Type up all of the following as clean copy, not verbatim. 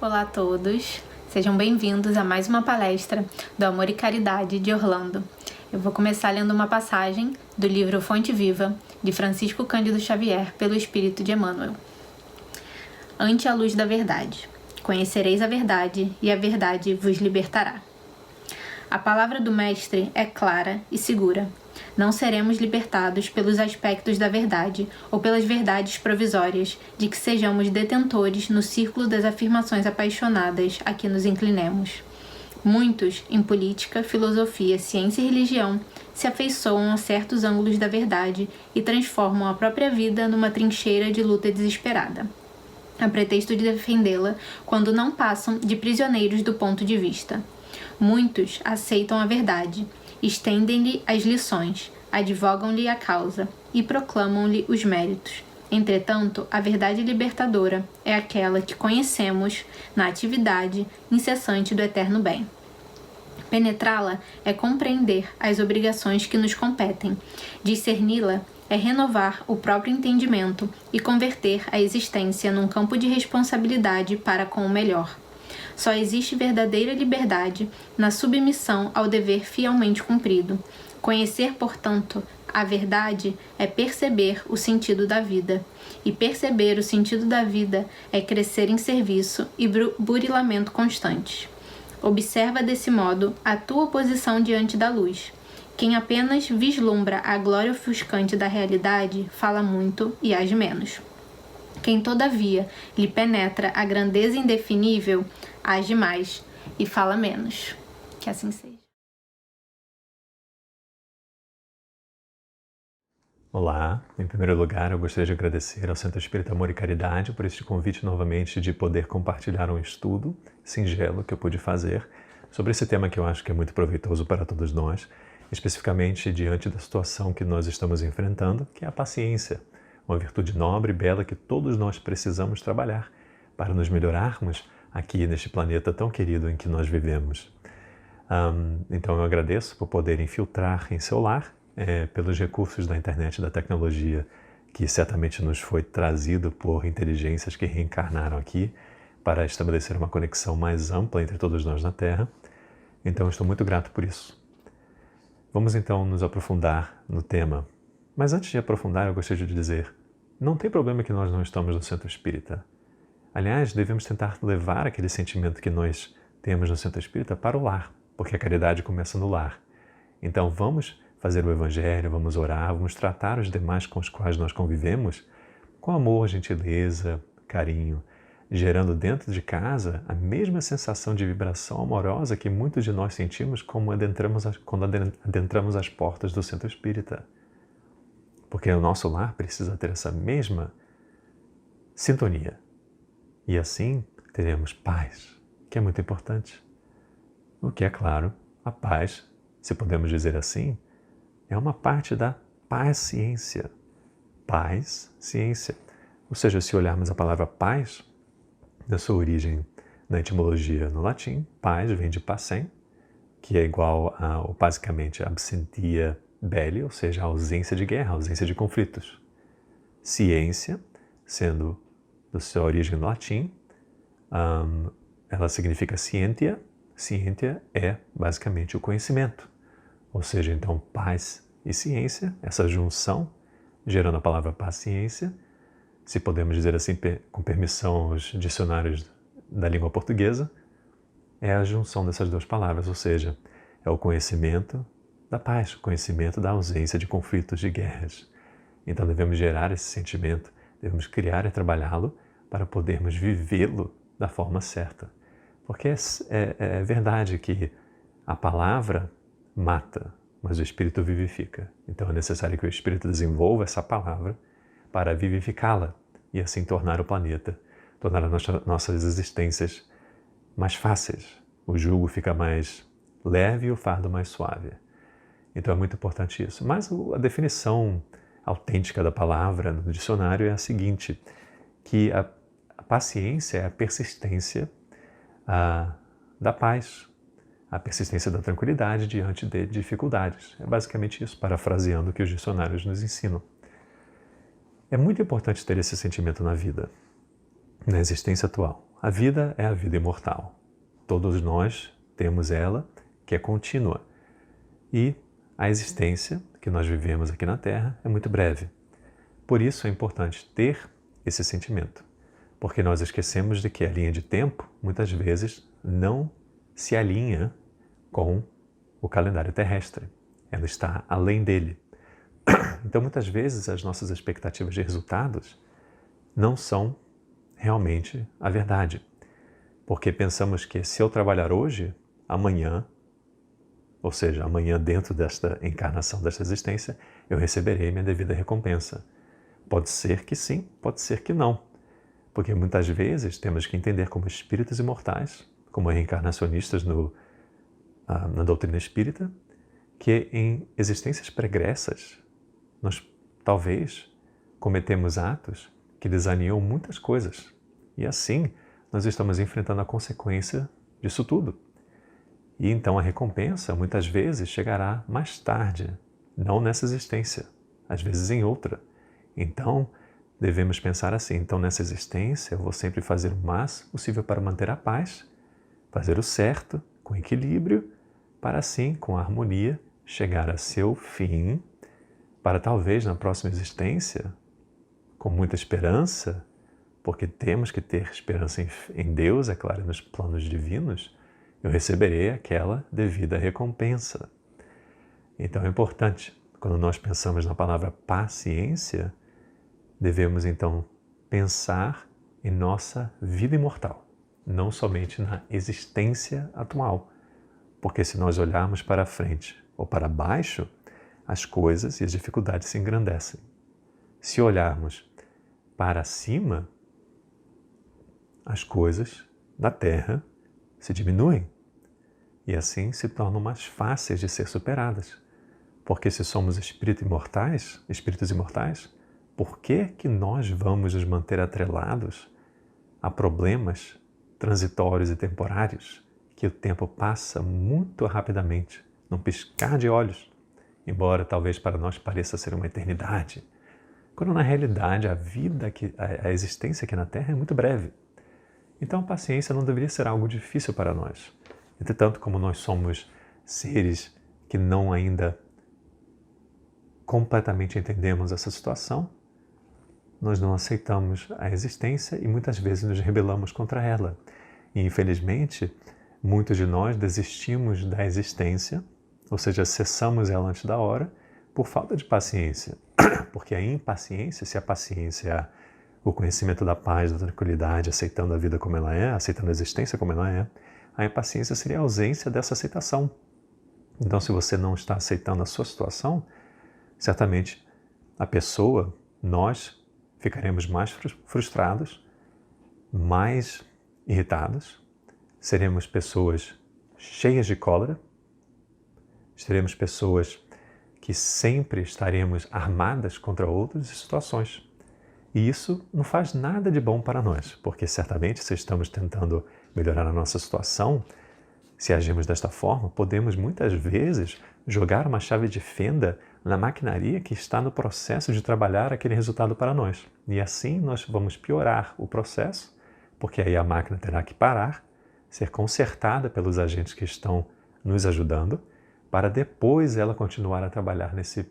Olá a todos, sejam bem-vindos a mais uma palestra do Amor e Caridade de Orlando. Eu vou começar lendo uma passagem do livro Fonte Viva, de Francisco Cândido Xavier, pelo Espírito de Emmanuel. Ante a luz da verdade, conhecereis a verdade e a verdade vos libertará. A palavra do Mestre é clara e segura. Não seremos libertados pelos aspectos da verdade ou pelas verdades provisórias de que sejamos detentores no círculo das afirmações apaixonadas a que nos inclinemos. Muitos, em política, filosofia, ciência e religião, se afeiçoam a certos ângulos da verdade e transformam a própria vida numa trincheira de luta desesperada, a pretexto de defendê-la quando não passam de prisioneiros do ponto de vista. Muitos aceitam a verdade, estendem-lhe as lições, advogam-lhe a causa e proclamam-lhe os méritos. Entretanto, a verdade libertadora é aquela que conhecemos na atividade incessante do eterno bem. Penetrá-la é compreender as obrigações que nos competem. Discerni-la é renovar o próprio entendimento e converter a existência num campo de responsabilidade para com o melhor. Só existe verdadeira liberdade na submissão ao dever fielmente cumprido. Conhecer, portanto, a verdade é perceber o sentido da vida. E perceber o sentido da vida é crescer em serviço e burilamento constantes. Observa desse modo a tua posição diante da luz. Quem apenas vislumbra a glória ofuscante da realidade fala muito e age menos. Quem, todavia, lhe penetra a grandeza indefinível, age mais e fala menos. Que assim seja. Olá, em primeiro lugar eu gostaria de agradecer ao Centro Espírita Amor e Caridade por este convite novamente de poder compartilhar um estudo singelo que eu pude fazer sobre esse tema que eu acho que é muito proveitoso para todos nós, especificamente diante da situação que nós estamos enfrentando, que é a paciência, uma virtude nobre e bela que todos nós precisamos trabalhar para nos melhorarmos aqui neste planeta tão querido em que nós vivemos. Então eu agradeço por poder infiltrar em seu lar, pelos recursos da internet e da tecnologia que certamente nos foi trazido por inteligências que reencarnaram aqui para estabelecer uma conexão mais ampla entre todos nós na Terra. Então eu estou muito grato por isso. Vamos então nos aprofundar no tema. Mas antes de aprofundar, eu gostaria de dizer, não tem problema que nós não estamos no Centro Espírita. Aliás, devemos tentar levar aquele sentimento que nós temos no Centro Espírita para o lar, porque a caridade começa no lar. Então vamos fazer o Evangelho, vamos orar, vamos tratar os demais com os quais nós convivemos com amor, gentileza, carinho, gerando dentro de casa a mesma sensação de vibração amorosa que muitos de nós sentimos quando adentramos as portas do Centro Espírita. Porque o nosso lar precisa ter essa mesma sintonia. E assim teremos paz, que é muito importante. O que é claro, a paz, se podemos dizer assim, é uma parte da paciência. Paz, ciência. Ou seja, se olharmos a palavra paz, da sua origem na etimologia no latim, paz vem de pacem, que é igual a, basicamente, absentia belli, ou seja, a ausência de guerra, a ausência de conflitos. Ciência, sendo da sua origem no latim, ela significa scientia. Scientia é basicamente o conhecimento. Ou seja, então, paz e ciência, essa junção, gerando a palavra paciência, se podemos dizer assim, com permissão aos dicionários da língua portuguesa, é a junção dessas duas palavras, ou seja, é o conhecimento da paz, o conhecimento da ausência de conflitos, de guerras. Então devemos gerar esse sentimento, devemos criar e trabalhá-lo para podermos vivê-lo da forma certa. Porque é verdade que a palavra mata, mas o Espírito vivifica. Então é necessário que o Espírito desenvolva essa palavra para vivificá-la e assim tornar o planeta, tornar nossas existências mais fáceis. O jugo fica mais leve e o fardo mais suave. Então é muito importante isso. Mas a definição autêntica da palavra no dicionário é a seguinte, que a paciência é a persistência da paz, a persistência da tranquilidade diante de dificuldades. É basicamente isso, parafraseando o que os dicionários nos ensinam. É muito importante ter esse sentimento na vida. na existência atual. A vida é a vida imortal. Todos nós temos ela, que é contínua. E a existência que nós vivemos aqui na Terra é muito breve. Por isso é importante ter esse sentimento, porque nós esquecemos de que a linha de tempo, muitas vezes, não se alinha com o calendário terrestre. Ela está além dele. Então, muitas vezes, as nossas expectativas de resultados não são realmente a verdade. Porque pensamos que se eu trabalhar hoje, amanhã, ou seja, amanhã dentro desta encarnação, desta existência, eu receberei minha devida recompensa. Pode ser que sim, pode ser que não. Porque muitas vezes temos que entender como espíritos imortais, como reencarnacionistas na doutrina espírita, que em existências pregressas nós talvez cometemos atos que desalinham muitas coisas. E assim nós estamos enfrentando a consequência disso tudo. E então a recompensa muitas vezes chegará mais tarde, não nessa existência, às vezes em outra. Então devemos pensar assim, então nessa existência eu vou sempre fazer o máximo possível para manter a paz, fazer o certo, com equilíbrio, para assim, com harmonia, chegar a seu fim, para talvez na próxima existência, com muita esperança, porque temos que ter esperança em Deus, é claro, nos planos divinos, eu receberei aquela devida recompensa. Então é importante, quando nós pensamos na palavra paciência, devemos então pensar em nossa vida imortal, não somente na existência atual. Porque se nós olharmos para frente ou para baixo, as coisas e as dificuldades se engrandecem. Se olharmos para cima, as coisas da Terra se diminuem e assim se tornam mais fáceis de ser superadas. Porque se somos espíritos imortais, por que nós vamos nos manter atrelados a problemas transitórios e temporários que o tempo passa muito rapidamente, num piscar de olhos, embora talvez para nós pareça ser uma eternidade, quando na realidade a existência aqui na Terra é muito breve. Então a paciência não deveria ser algo difícil para nós. Entretanto, como nós somos seres que não ainda completamente entendemos essa situação, nós não aceitamos a existência e muitas vezes nos rebelamos contra ela. E infelizmente, muitos de nós desistimos da existência, ou seja, cessamos ela antes da hora, por falta de paciência. Porque a impaciência, se a paciência é o conhecimento da paz, da tranquilidade, aceitando a vida como ela é, aceitando a existência como ela é, a impaciência seria a ausência dessa aceitação. Então, se você não está aceitando a sua situação, certamente a pessoa, nós, ficaremos mais frustrados, mais irritados, seremos pessoas cheias de cólera, seremos pessoas que sempre estaremos armadas contra outras situações. E isso não faz nada de bom para nós, porque certamente se estamos tentando melhorar a nossa situação, se agirmos desta forma, podemos muitas vezes jogar uma chave de fenda na maquinaria que está no processo de trabalhar aquele resultado para nós. E assim nós vamos piorar o processo, porque aí a máquina terá que parar, ser consertada pelos agentes que estão nos ajudando, para depois ela continuar a trabalhar nesse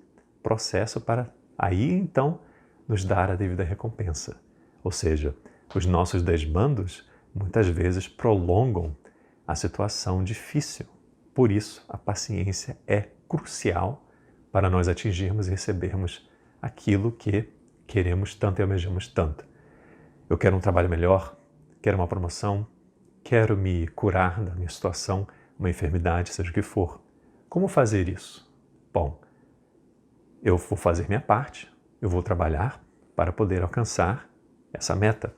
processo para aí então nos dar a devida recompensa. Ou seja, os nossos desmandos muitas vezes prolongam a situação difícil. Por isso, a paciência é crucial para nós atingirmos e recebermos aquilo que queremos tanto e almejamos tanto. Eu quero um trabalho melhor, quero uma promoção, quero me curar da minha situação, uma enfermidade, seja o que for. Como fazer isso? Bom, eu vou fazer minha parte, eu vou trabalhar para poder alcançar essa meta.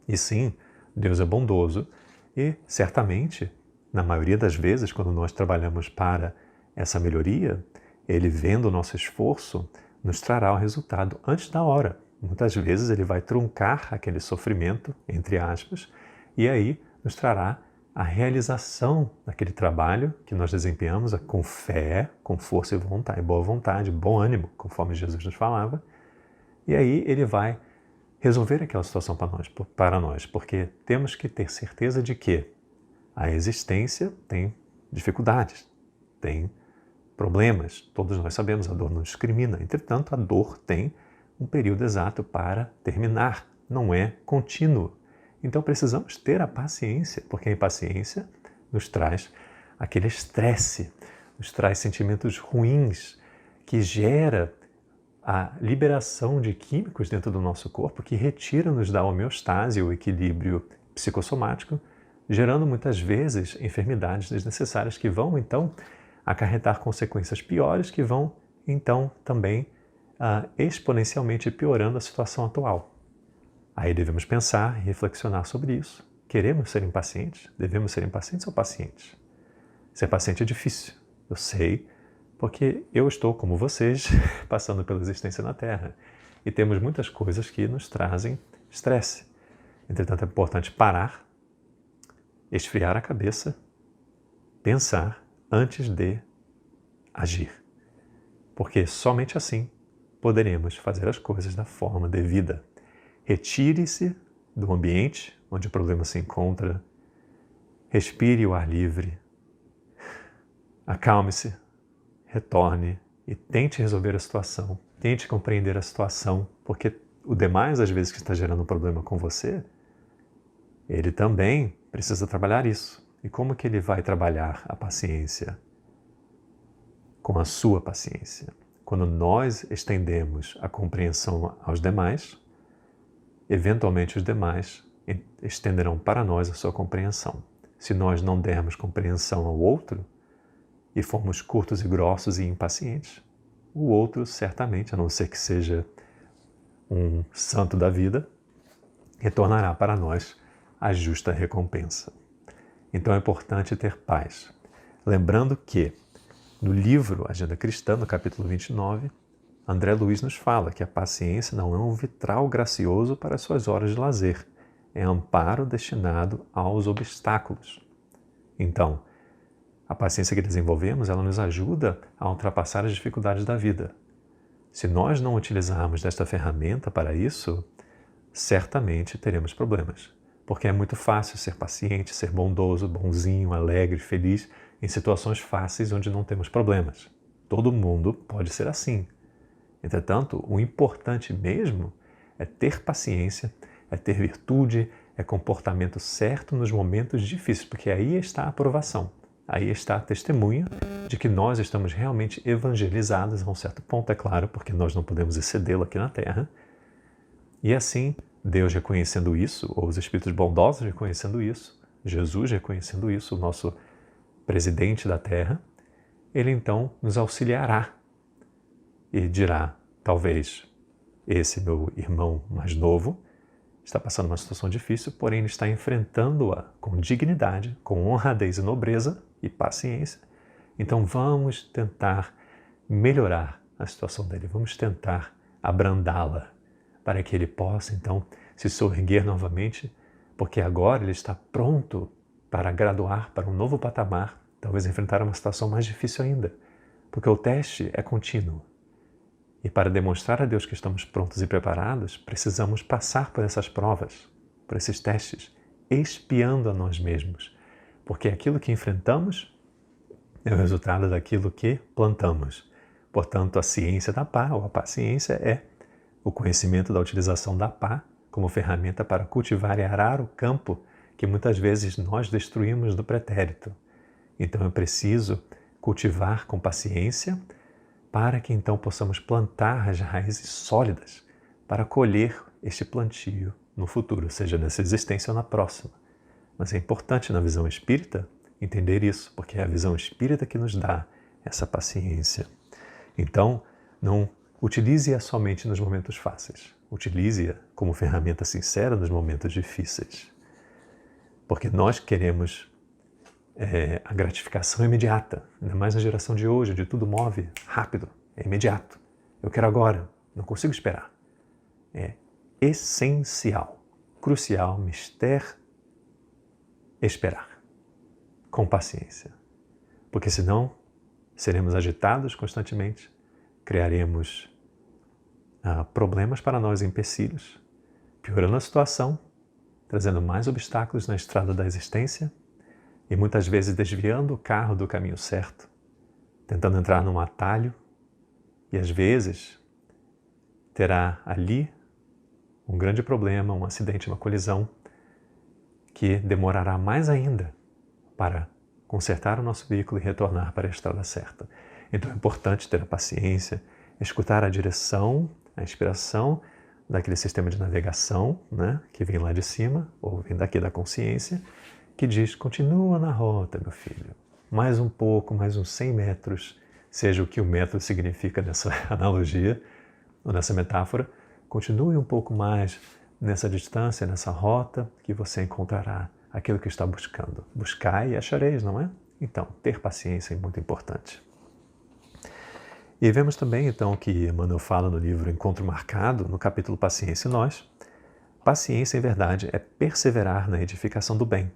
E sim, Deus é bondoso e certamente, na maioria das vezes, quando nós trabalhamos para essa melhoria, Ele, vendo o nosso esforço, nos trará o resultado antes da hora. Muitas vezes Ele vai truncar aquele sofrimento, entre aspas, e aí nos trará a realização daquele trabalho que nós desempenhamos com fé, com força e vontade, boa vontade, bom ânimo, conforme Jesus nos falava. E aí Ele vai resolver aquela situação para nós, porque temos que ter certeza de que a existência tem dificuldades, tem problemas. Todos nós sabemos, a dor não discrimina. Entretanto, a dor tem um período exato para terminar, não é contínuo. Então precisamos ter a paciência, porque a impaciência nos traz aquele estresse, nos traz sentimentos ruins, que gera a liberação de químicos dentro do nosso corpo que retira-nos da homeostase, o equilíbrio psicossomático, gerando muitas vezes enfermidades desnecessárias que vão então acarretar consequências piores, que vão então também exponencialmente piorando a situação atual. Aí devemos pensar e reflexionar sobre isso. Queremos ser impacientes? Devemos ser impacientes ou pacientes? Ser paciente é difícil, eu sei, porque eu estou, como vocês, passando pela existência na Terra. E temos muitas coisas que nos trazem estresse. Entretanto, é importante parar, esfriar a cabeça, pensar antes de agir. Porque somente assim poderemos fazer as coisas da forma devida. Retire-se do ambiente onde o problema se encontra, respire o ar livre, acalme-se, retorne e tente resolver a situação, tente compreender a situação, porque o demais, às vezes, que está gerando um problema com você, ele também precisa trabalhar isso. E como que ele vai trabalhar a paciência? Com a sua paciência. Quando nós estendemos a compreensão aos demais, eventualmente os demais estenderão para nós a sua compreensão. Se nós não dermos compreensão ao outro e formos curtos e grossos e impacientes, o outro certamente, a não ser que seja um santo da vida, retornará para nós a justa recompensa. Então é importante ter paz. Lembrando que no livro Agenda Cristã, no capítulo 29, André Luiz nos fala que a paciência não é um vitral gracioso para as suas horas de lazer, é amparo destinado aos obstáculos. Então, a paciência que desenvolvemos, ela nos ajuda a ultrapassar as dificuldades da vida. Se nós não utilizarmos desta ferramenta para isso, certamente teremos problemas. Porque é muito fácil ser paciente, ser bondoso, bonzinho, alegre, feliz, em situações fáceis onde não temos problemas. Todo mundo pode ser assim. Entretanto, o importante mesmo é ter paciência, é ter virtude, é comportamento certo nos momentos difíceis, porque aí está a aprovação. Aí está a testemunha de que nós estamos realmente evangelizados a um certo ponto, é claro, porque nós não podemos excedê-lo aqui na Terra. E assim, Deus reconhecendo isso, ou os Espíritos bondosos reconhecendo isso, Jesus reconhecendo isso, o nosso presidente da Terra, ele então nos auxiliará e dirá, talvez, esse meu irmão mais novo está passando uma situação difícil, porém ele está enfrentando-a com dignidade, com honradez e nobreza e paciência. Então vamos tentar melhorar a situação dele, vamos tentar abrandá-la, para que ele possa então se soerguer novamente, porque agora ele está pronto para graduar para um novo patamar, talvez enfrentar uma situação mais difícil ainda, porque o teste é contínuo. E para demonstrar a Deus que estamos prontos e preparados, precisamos passar por essas provas, por esses testes, expiando a nós mesmos, porque aquilo que enfrentamos é o resultado daquilo que plantamos. Portanto, a ciência da pá, ou a paciência, é o conhecimento da utilização da pá como ferramenta para cultivar e arar o campo que muitas vezes nós destruímos do pretérito. Então é preciso cultivar com paciência para que então possamos plantar as raízes sólidas para colher este plantio no futuro, seja nessa existência ou na próxima. Mas é importante na visão espírita entender isso, porque é a visão espírita que nos dá essa paciência. Então, não utilize-a somente nos momentos fáceis. Utilize-a como ferramenta sincera nos momentos difíceis. Porque nós queremos a gratificação imediata, ainda mais na geração de hoje, onde tudo move rápido, é imediato. Eu quero agora, não consigo esperar. É essencial, crucial, mister esperar, com paciência. Porque senão seremos agitados constantemente, criaremos problemas para nós, empecilhos, piorando a situação, trazendo mais obstáculos na estrada da existência e muitas vezes desviando o carro do caminho certo, tentando entrar num atalho e às vezes terá ali um grande problema, um acidente, uma colisão que demorará mais ainda para consertar o nosso veículo e retornar para a estrada certa. Então é importante ter a paciência, escutar a direção, a inspiração daquele sistema de navegação, né, que vem lá de cima, ou vem daqui da consciência, que diz, continua na rota, meu filho. Mais um pouco, mais uns 100 metros, seja o que o metro significa nessa analogia, ou nessa metáfora, continue um pouco mais nessa distância, nessa rota, que você encontrará aquilo que está buscando. Buscai e achareis, não é? Então, ter paciência é muito importante. E vemos também, então, que Emmanuel fala no livro Encontro Marcado, no capítulo Paciência e Nós. Paciência, em verdade, é perseverar na edificação do bem,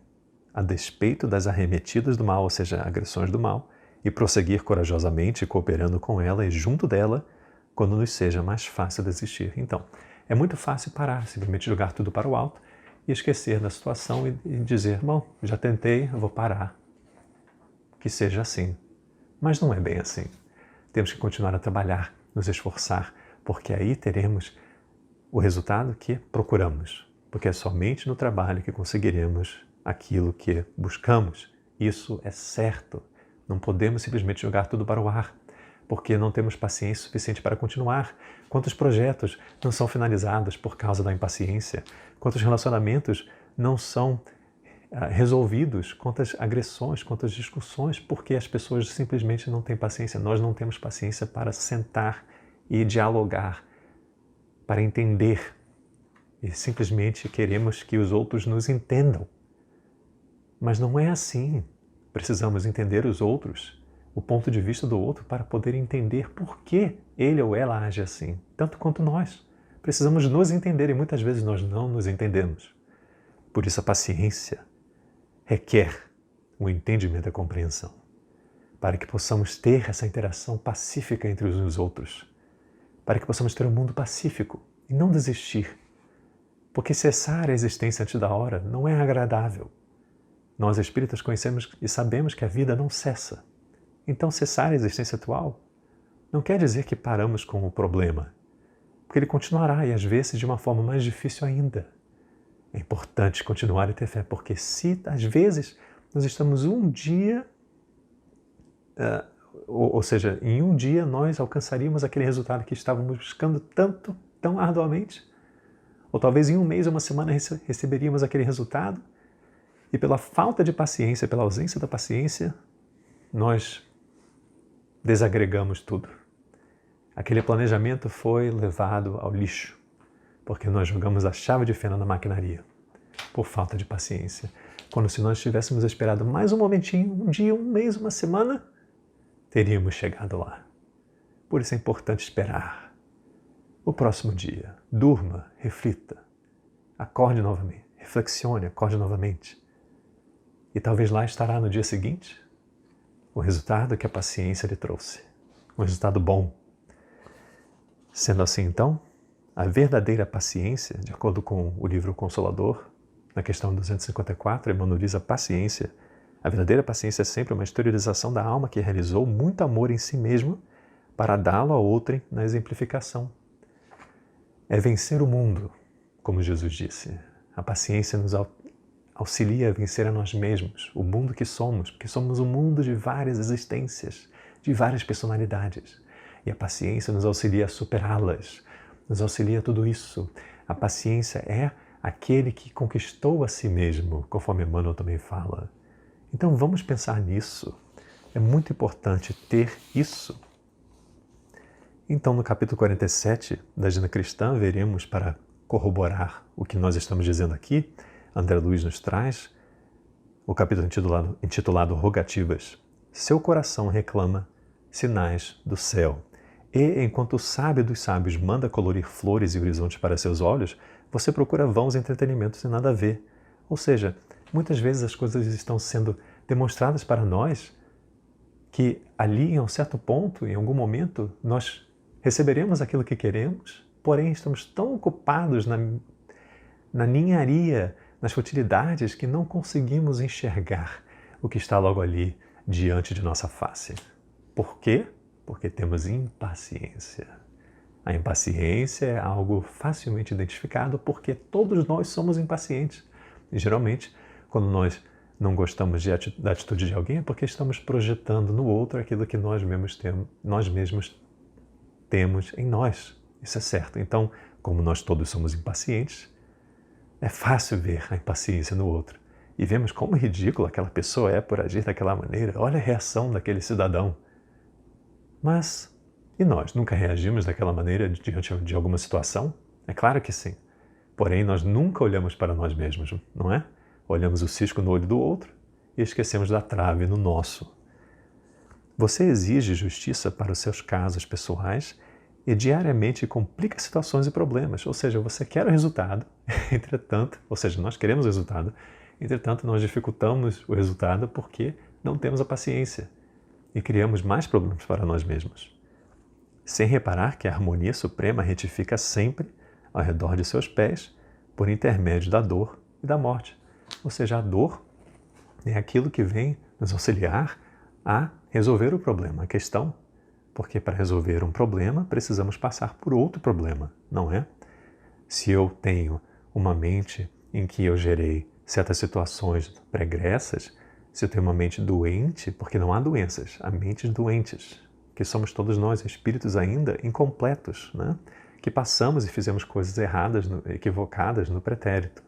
a despeito das arremetidas do mal, ou seja, agressões do mal, e prosseguir corajosamente cooperando com ela e junto dela, quando nos seja mais fácil desistir. Então, é muito fácil parar, simplesmente jogar tudo para o alto e esquecer da situação e dizer, bom, já tentei, eu vou parar. Que seja assim. Mas não é bem assim. Temos que continuar a trabalhar, nos esforçar, porque aí teremos o resultado que procuramos. Porque é somente no trabalho que conseguiremos aquilo que buscamos. Isso é certo. Não podemos simplesmente jogar tudo para o ar, porque não temos paciência suficiente para continuar. Quantos projetos não são finalizados por causa da impaciência? Quantos relacionamentos não são resolvidos? Quantas agressões, quantas discussões, porque as pessoas simplesmente não têm paciência. Nós não temos paciência para sentar e dialogar, para entender. E simplesmente queremos que os outros nos entendam. Mas não é assim. Precisamos entender os outros, o ponto de vista do outro, para poder entender por que ele ou ela age assim, tanto quanto nós. Precisamos nos entender e muitas vezes nós não nos entendemos. Por isso a paciência requer o entendimento e a compreensão, para que possamos ter essa interação pacífica entre uns e os outros, para que possamos ter um mundo pacífico e não desistir, porque cessar a existência antes da hora não é agradável. Nós espíritas conhecemos e sabemos que a vida não cessa. Então cessar a existência atual não quer dizer que paramos com o problema, porque ele continuará e às vezes de uma forma mais difícil ainda. É importante continuar a ter fé, porque se às vezes nós estamos um dia, ou seja, em um dia nós alcançaríamos aquele resultado que estávamos buscando tanto, tão arduamente, ou talvez em um mês ou uma semana receberíamos aquele resultado, e pela falta de paciência, pela ausência da paciência, nós desagregamos tudo. Aquele planejamento foi levado ao lixo, porque nós jogamos a chave de fenda na maquinaria, por falta de paciência. Quando se nós tivéssemos esperado mais um momentinho, um dia, um mês, uma semana, teríamos chegado lá. Por isso é importante esperar. O próximo dia, durma, reflita, acorde novamente, reflexione, acorde novamente. E talvez lá estará no dia seguinte o resultado que a paciência lhe trouxe. Um resultado bom. Sendo assim, então, a verdadeira paciência, de acordo com o livro Consolador, na questão 254, Emmanuel diz a paciência. A verdadeira paciência é sempre uma exteriorização da alma que realizou muito amor em si mesmo para dá-lo a outrem na exemplificação. É vencer o mundo, como Jesus disse. A paciência nos auxilia a vencer a nós mesmos, o mundo que somos, porque somos um mundo de várias existências, de várias personalidades. E a paciência nos auxilia a superá-las, nos auxilia a tudo isso. A paciência é aquele que conquistou a si mesmo, conforme Emmanuel também fala. Então vamos pensar nisso. É muito importante ter isso. Então no capítulo 47 da Agenda Cristã, veremos, para corroborar o que nós estamos dizendo aqui, André Luiz nos traz o capítulo intitulado Rogativas. Seu coração reclama sinais do céu. E, enquanto o sábio dos sábios manda colorir flores e horizontes para seus olhos, você procura vãos entretenimentos sem nada a ver. Ou seja, muitas vezes as coisas estão sendo demonstradas para nós que ali, em um certo ponto, em algum momento, nós receberemos aquilo que queremos, porém estamos tão ocupados na ninharia, nas futilidades que não conseguimos enxergar o que está logo ali diante de nossa face. Por quê? Porque temos impaciência. A impaciência é algo facilmente identificado porque todos nós somos impacientes. E geralmente, quando nós não gostamos da atitude de alguém, é porque estamos projetando no outro aquilo que nós mesmos temos em nós. Isso é certo. Então, como nós todos somos impacientes, é fácil ver a impaciência no outro. E vemos como ridícula aquela pessoa é por agir daquela maneira. Olha a reação daquele cidadão. Mas, e nós? Nunca reagimos daquela maneira diante de alguma situação? É claro que sim. Porém, nós nunca olhamos para nós mesmos, não é? Olhamos o cisco no olho do outro e esquecemos da trave no nosso. Você exige justiça para os seus casos pessoais e diariamente complica situações e problemas. Ou seja, você quer o resultado, entretanto, ou seja, nós queremos o resultado, entretanto, nós dificultamos o resultado porque não temos a paciência e criamos mais problemas para nós mesmos. Sem reparar que a harmonia suprema retifica sempre ao redor de seus pés por intermédio da dor e da morte. Ou seja, a dor é aquilo que vem nos auxiliar a resolver o problema, a questão. Porque para resolver um problema, precisamos passar por outro problema, não é? Se eu tenho uma mente em que eu gerei certas situações pregressas, se eu tenho uma mente doente, porque não há doenças, há mentes doentes, que somos todos nós, espíritos ainda incompletos, né? Que passamos e fizemos coisas erradas, equivocadas no pretérito.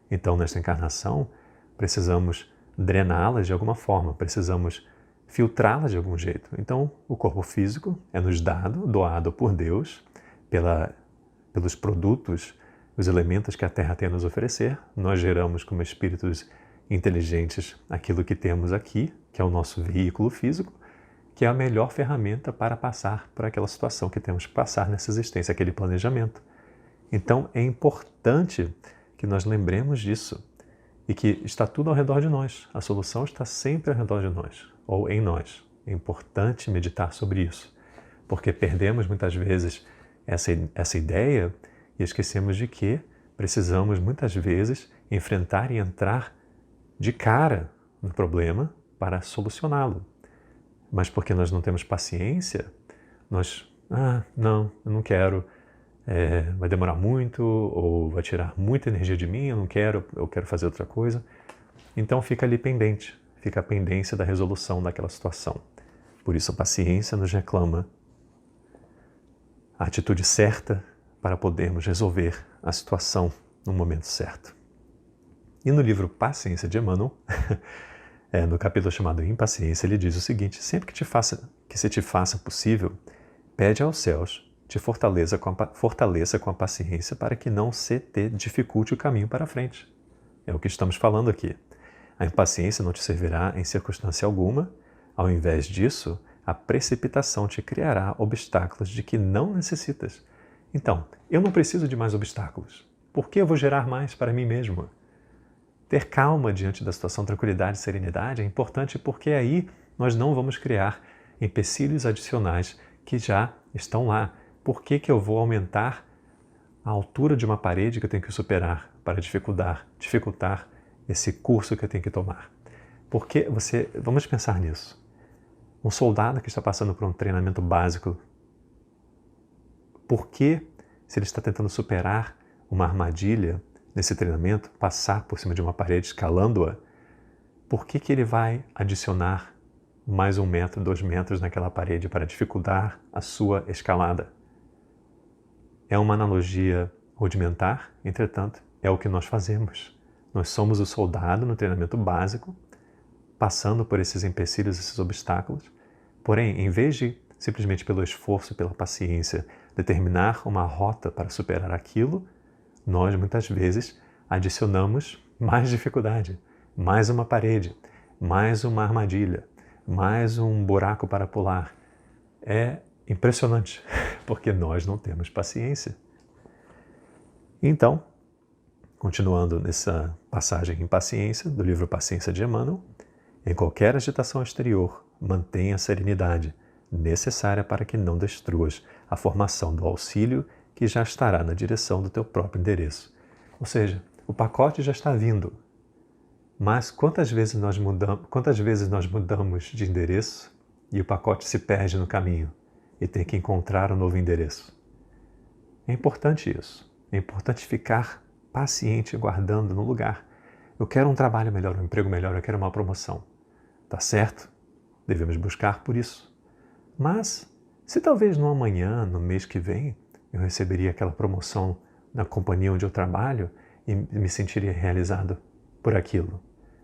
Então, nesta encarnação, precisamos drená-las de alguma forma, precisamos filtrá-las de algum jeito. Então, o corpo físico é nos doado por Deus, pelos produtos, os elementos que a Terra tem a nos oferecer. Nós geramos como espíritos inteligentes aquilo que temos aqui, que é o nosso veículo físico, que é a melhor ferramenta para passar por aquela situação que temos que passar nessa existência, aquele planejamento. Então, é importante que nós lembremos disso e que está tudo ao redor de nós. A solução está sempre ao redor de nós, ou em nós. É importante meditar sobre isso, porque perdemos muitas vezes essa ideia e esquecemos de que precisamos muitas vezes enfrentar e entrar de cara no problema para solucioná-lo. Mas porque nós não temos paciência, nós, não, eu não quero, vai demorar muito, ou vai tirar muita energia de mim, eu quero fazer outra coisa. Então fica ali pendente, fica a pendência da resolução daquela situação. Por isso a paciência nos reclama a atitude certa para podermos resolver a situação no momento certo. E no livro Paciência de Emmanuel, no capítulo chamado Impaciência, ele diz o seguinte: sempre que se te faça possível, pede aos céus te fortaleça com a paciência para que não se te dificulte o caminho para a frente. É o que estamos falando aqui. A impaciência não te servirá em circunstância alguma. Ao invés disso, a precipitação te criará obstáculos de que não necessitas. Então, eu não preciso de mais obstáculos. Por que eu vou gerar mais para mim mesmo? Ter calma diante da situação, tranquilidade e serenidade é importante porque aí nós não vamos criar empecilhos adicionais que já estão lá. Por que eu vou aumentar a altura de uma parede que eu tenho que superar para dificultar esse curso que eu tenho que tomar? Porque vamos pensar nisso. Um soldado que está passando por um treinamento básico, por que, se ele está tentando superar uma armadilha nesse treinamento, passar por cima de uma parede, escalando-a, por que ele vai adicionar mais 1 metro, 2 metros naquela parede para dificultar a sua escalada? É uma analogia rudimentar, entretanto, é o que nós fazemos. Nós somos o soldado no treinamento básico, passando por esses empecilhos, esses obstáculos. Porém, em vez de simplesmente pelo esforço e pela paciência determinar uma rota para superar aquilo, nós muitas vezes adicionamos mais dificuldade, mais uma parede, mais uma armadilha, mais um buraco para pular. É impressionante, porque nós não temos paciência. Então, continuando nessa passagem em Paciência, do livro Paciência de Emmanuel, em qualquer agitação exterior, mantenha a serenidade, necessária para que não destruas a formação do auxílio que já estará na direção do teu próprio endereço. Ou seja, o pacote já está vindo. Mas quantas vezes nós mudamos de endereço e o pacote se perde no caminho e tem que encontrar um novo endereço? É importante isso. É importante ficar paciente, guardando no lugar. Eu quero um trabalho melhor, um emprego melhor, eu quero uma promoção. Tá certo? Devemos buscar por isso. Mas, se talvez no amanhã, no mês que vem, eu receberia aquela promoção na companhia onde eu trabalho e me sentiria realizado por aquilo.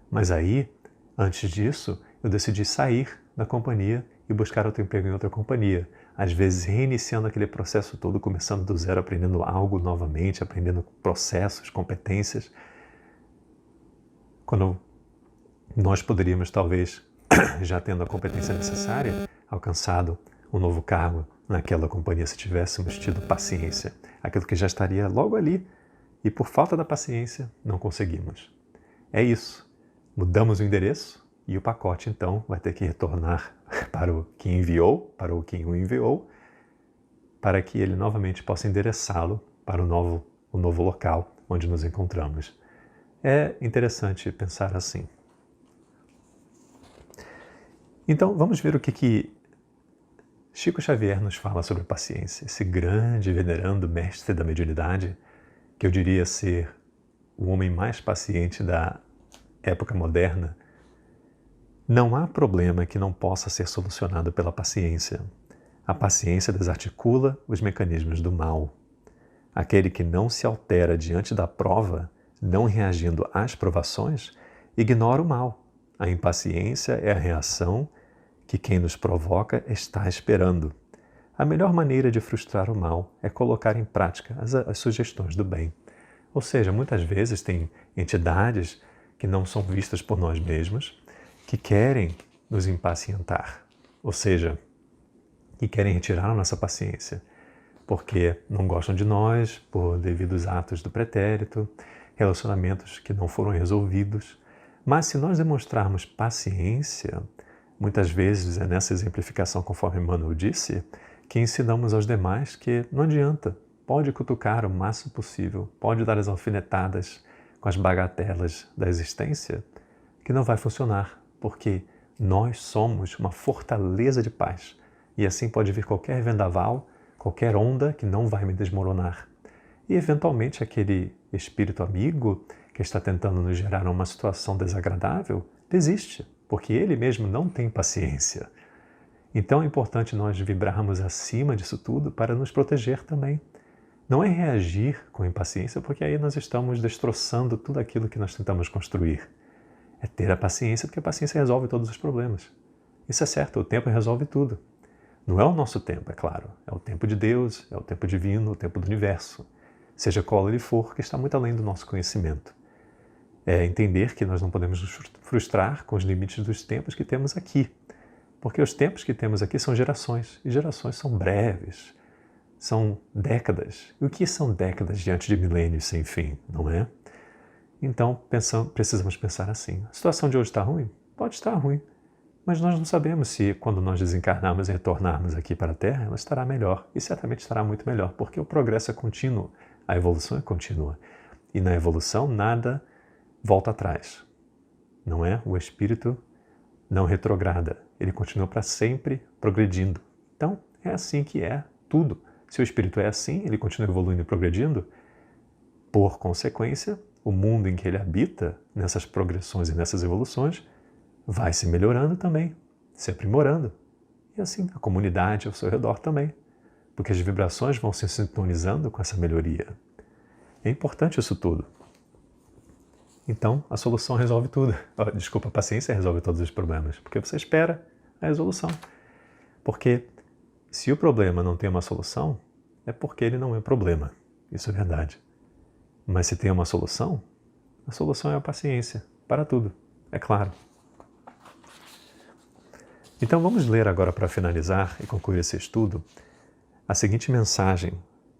Mas aí, antes disso, eu decidi sair da companhia e buscar outro emprego em outra companhia. Às vezes reiniciando aquele processo todo, começando do zero, aprendendo algo novamente, aprendendo processos, competências. Quando nós poderíamos, talvez, já tendo a competência necessária, alcançado um novo cargo naquela companhia se tivéssemos tido paciência. Aquilo que já estaria logo ali e por falta da paciência não conseguimos. É isso. Mudamos o endereço e o pacote, então, vai ter que retornar para o que enviou, para o quem o enviou, para que ele novamente possa endereçá-lo para o novo local onde nos encontramos. É interessante pensar assim. Então, vamos ver o que Chico Xavier nos fala sobre paciência, esse grande e venerando mestre da mediunidade, que eu diria ser o homem mais paciente da época moderna. Não há problema que não possa ser solucionado pela paciência. A paciência desarticula os mecanismos do mal. Aquele que não se altera diante da prova, não reagindo às provações, ignora o mal. A impaciência é a reação que quem nos provoca está esperando. A melhor maneira de frustrar o mal é colocar em prática as sugestões do bem. Ou seja, muitas vezes tem entidades que não são vistas por nós mesmos, que querem nos impacientar, ou seja, que querem retirar a nossa paciência, porque não gostam de nós, por devidos atos do pretérito, relacionamentos que não foram resolvidos. Mas se nós demonstrarmos paciência, muitas vezes é nessa exemplificação, conforme Emmanuel disse, que ensinamos aos demais que não adianta, pode cutucar o máximo possível, pode dar as alfinetadas com as bagatelas da existência, que não vai funcionar, porque nós somos uma fortaleza de paz. E assim pode vir qualquer vendaval, qualquer onda que não vai me desmoronar. E eventualmente aquele espírito amigo que está tentando nos gerar uma situação desagradável, desiste, porque ele mesmo não tem paciência. Então é importante nós vibrarmos acima disso tudo para nos proteger também. Não é reagir com impaciência, porque aí nós estamos destroçando tudo aquilo que nós tentamos construir. É ter a paciência, porque a paciência resolve todos os problemas. Isso é certo, o tempo resolve tudo. Não é o nosso tempo, é claro. É o tempo de Deus, é o tempo divino, o tempo do universo. Seja qual ele for, que está muito além do nosso conhecimento. É entender que nós não podemos nos frustrar com os limites dos tempos que temos aqui. Porque os tempos que temos aqui são gerações, e gerações são breves, são décadas. E o que são décadas diante de milênios sem fim, não é? Então, precisamos pensar assim. A situação de hoje está ruim? Pode estar ruim. Mas nós não sabemos se, quando nós desencarnarmos e retornarmos aqui para a Terra, ela estará melhor. E certamente estará muito melhor, porque o progresso é contínuo, a evolução é contínua. E na evolução, nada volta atrás. Não é? O espírito não retrograda. Ele continua para sempre progredindo. Então, é assim que é tudo. Se o espírito é assim, ele continua evoluindo e progredindo, por consequência, o mundo em que ele habita, nessas progressões e nessas evoluções, vai se melhorando também, se aprimorando. E assim, a comunidade ao seu redor também, porque as vibrações vão se sintonizando com essa melhoria. É importante isso tudo. Então, a solução resolve tudo. Desculpa, a paciência resolve todos os problemas, porque você espera a resolução. Porque se o problema não tem uma solução, é porque ele não é problema. Isso é verdade. Mas se tem uma solução, a solução é a paciência para tudo, é claro. Então vamos ler agora, para finalizar e concluir esse estudo, a seguinte mensagem.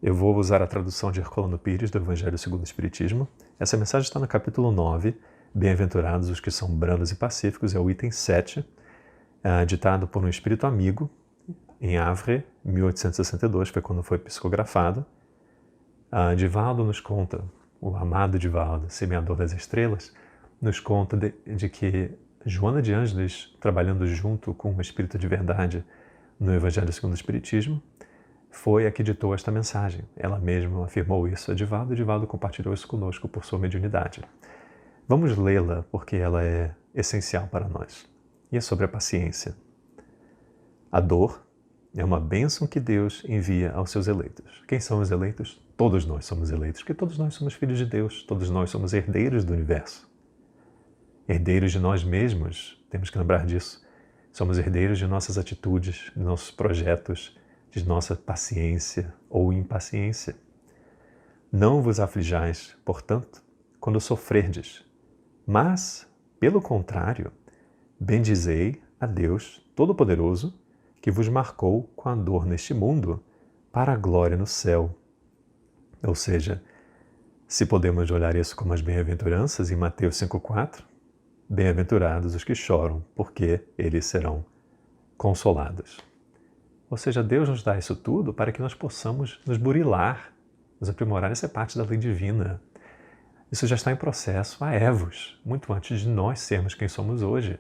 Eu vou usar a tradução de Herculano Pires do Evangelho segundo o Espiritismo. Essa mensagem está no capítulo 9, Bem-aventurados os que são brandos e pacíficos, é o item 7, ditado por um espírito amigo, em Havre, 1862, foi quando foi psicografado. Divaldo nos conta o amado Divaldo, semeador das estrelas, nos conta de que Joana de Ângeles, trabalhando junto com o Espírito de Verdade no Evangelho segundo o Espiritismo, foi a que ditou esta mensagem. Ela mesma afirmou isso a Divaldo, e Divaldo compartilhou isso conosco por sua mediunidade. Vamos lê-la porque ela é essencial para nós. E é sobre a paciência. A dor é uma bênção que Deus envia aos seus eleitos. Quem são os eleitos? Todos nós somos eleitos, porque todos nós somos filhos de Deus, todos nós somos herdeiros do universo. Herdeiros de nós mesmos, temos que lembrar disso. Somos herdeiros de nossas atitudes, de nossos projetos, de nossa paciência ou impaciência. Não vos aflijais, portanto, quando sofrerdes, mas, pelo contrário, bendizei a Deus Todo-Poderoso, que vos marcou com a dor neste mundo para a glória no céu. Ou seja, se podemos olhar isso como as bem-aventuranças em Mateus 5,4, bem-aventurados os que choram, porque eles serão consolados. Ou seja, Deus nos dá isso tudo para que nós possamos nos burilar, nos aprimorar. Isso é parte da lei divina. Isso já está em processo há évos, muito antes de nós sermos quem somos hoje.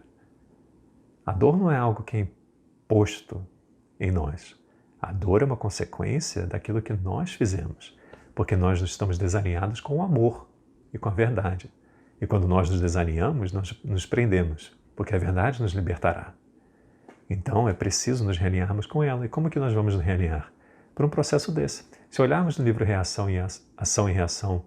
A dor não é algo que é imposto em nós. A dor é uma consequência daquilo que nós fizemos, porque nós estamos desalinhados com o amor e com a verdade. E quando nós nos desalinhamos, nós nos prendemos, porque a verdade nos libertará. Então é preciso nos realinharmos com ela. E como que nós vamos nos realinhar? Por um processo desse. Se olharmos no livro Ação e Reação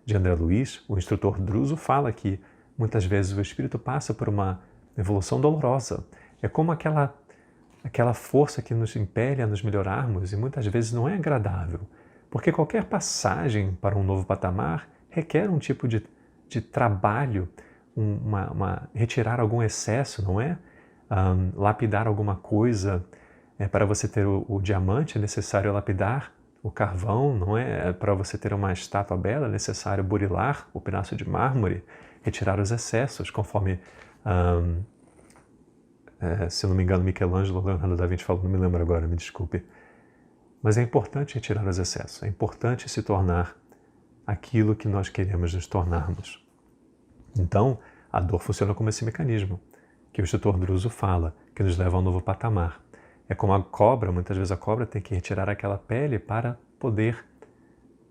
de André Luiz, o instrutor Druso fala que muitas vezes o espírito passa por uma evolução dolorosa. É como aquela força que nos impele a nos melhorarmos e muitas vezes não é agradável, porque qualquer passagem para um novo patamar requer um tipo de trabalho, retirar algum excesso, não é? Lapidar alguma coisa. Para você ter o diamante é necessário lapidar o carvão, não é? Para você ter uma estátua bela é necessário burilar o pedaço de mármore, retirar os excessos, conforme, se eu não me engano, Michelangelo ou Leonardo da Vinci falou, não me lembro agora, me desculpe. Mas é importante retirar os excessos, é importante se tornar aquilo que nós queremos nos tornarmos. Então, a dor funciona como esse mecanismo que o instrutor Druso fala, que nos leva a um novo patamar. É como a cobra, muitas vezes a cobra tem que retirar aquela pele para poder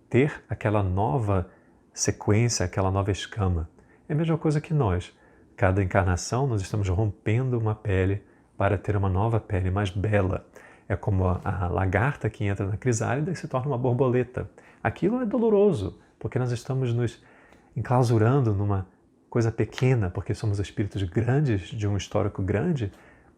ter aquela nova sequência, aquela nova escama. É a mesma coisa que nós. Cada encarnação nós estamos rompendo uma pele para ter uma nova pele mais bela. É como a lagarta que entra na crisálida e se torna uma borboleta. Aquilo é doloroso, porque nós estamos nos enclausurando numa coisa pequena, porque somos espíritos grandes, de um histórico grande,